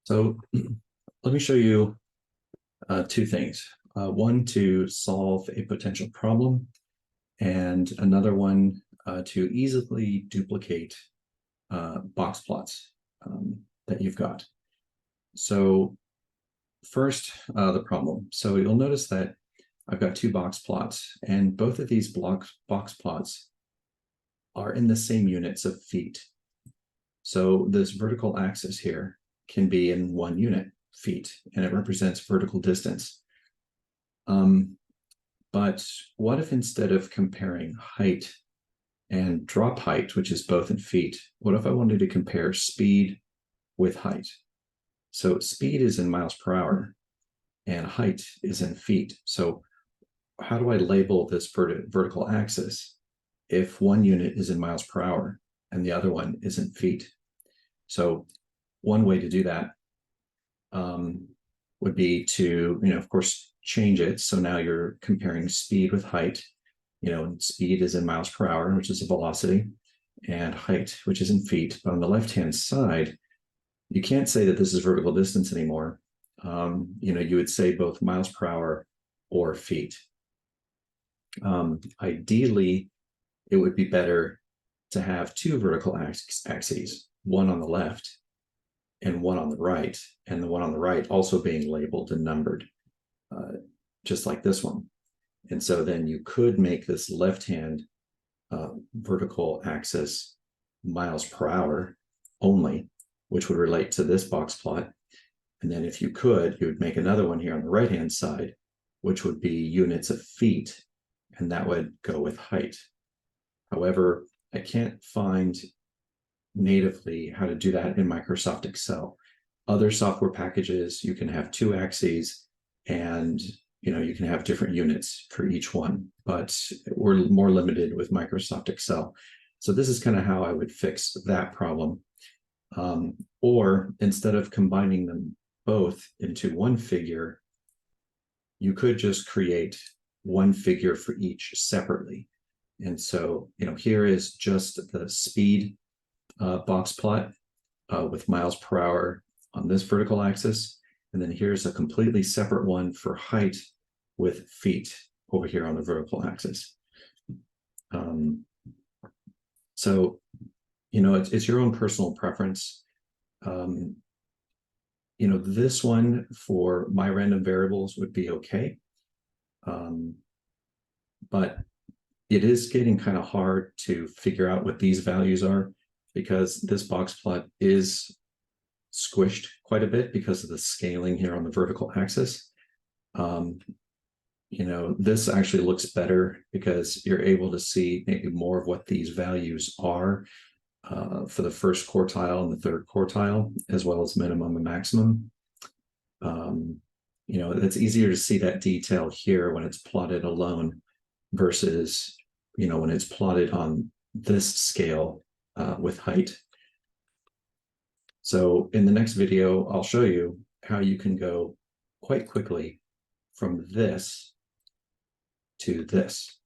So let me show you two things. One to solve a potential problem, and another one to easily duplicate box plots that you've got. So first, the problem. So you'll notice that I've got two box plots, and both of these box plots are in the same units of feet. So this vertical axis here can be in 1 unit, feet, and it represents vertical distance. But what if instead of comparing height and drop height, which is both in feet, what if I wanted to compare speed with height? So speed is in miles per hour and height is in feet. So how do I label this vertical axis if one unit is in miles per hour and the other one is in feet? So one way to do that would be to, of course, change it. So now you're comparing speed with height. Speed is in miles per hour, which is a velocity, and height, which is in feet. But on the left-hand side, you can't say that this is vertical distance anymore. You would say both miles per hour or feet. Ideally, it would be better to have two vertical axes, one on the left and one on the right, and the one on the right also being labeled and numbered, just like this one. And so then you could make this left-hand vertical axis miles per hour only, which would relate to this box plot. And then if you could, you would make another one here on the right-hand side, which would be units of feet, and that would go with height. However, I can't find natively how to do that in Microsoft Excel. Other software packages, you can have two axes and you can have different units for each one, but we're more limited with Microsoft Excel. So this is kind of how I would fix that problem. Or instead of combining them both into one figure, you could just create one figure for each separately. And so, here is just the speed box plot with miles per hour on this vertical axis. And then here's a completely separate one for height with feet over here on the vertical axis. So, it's your own personal preference. This one for my random variables would be okay. But it is getting kind of hard to figure out what these values are, because this box plot is squished quite a bit because of the scaling here on the vertical axis. This actually looks better because you're able to see maybe more of what these values are for the first quartile and the third quartile, as well as minimum and maximum. It's easier to see that detail here when it's plotted alone versus, when it's plotted on this scale with height. So in the next video, I'll show you how you can go quite quickly from this to this.